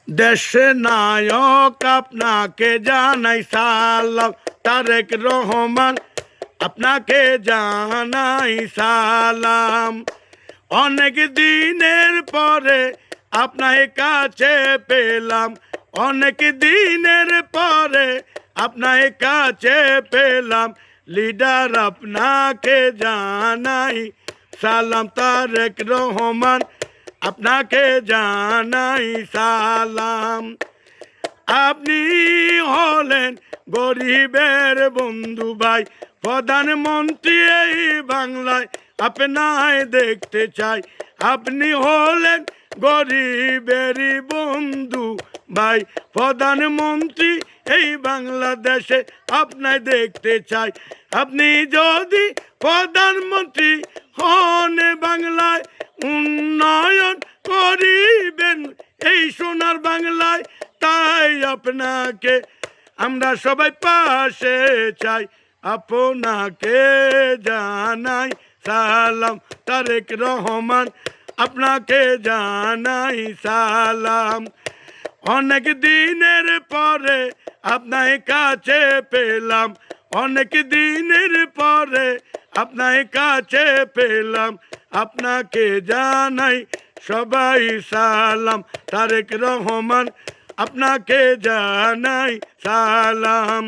দেশের নায়ক আপনাকে জানাই সালাম, তারেক রহমান আপনাকে জানাই সালাম। অনেক দিনের পরে আপনার কাছে পেলাম, অনেক দিনের পরে আপনার কাছে পেলাম। লিডার আপনাকে জানাই সালাম, তারেক রহমান আপনাকে জানাই সালাম। আপনি হলেন গরিবের বন্ধু ভাই, প্রধানমন্ত্রী এই বাংলায় আপনায় দেখতে চাই। আপনি হলেন গরিবের বন্ধু ভাই, প্রধানমন্ত্রী এই বাংলাদেশে আপনায় দেখতে চাই। আপনি যদি প্রধানমন্ত্রী হন বাংলায়, উন্নয়ন করিবেন এই সোনার বাংলায়। তাই আপনাকে আমরা সবাই পাশে চাই, আপনাকে জানাই সালাম, তারেক রহমান আপনাকে জানাই সালাম। অনেক দিনের পরে আপনার কাছে পেলাম, অনেক দিনের পরে আপনার কাছে পেলাম। আপনাকে জানাই সবাই সালাম, তারেক রহমান আপনাকে জানাই সালাম।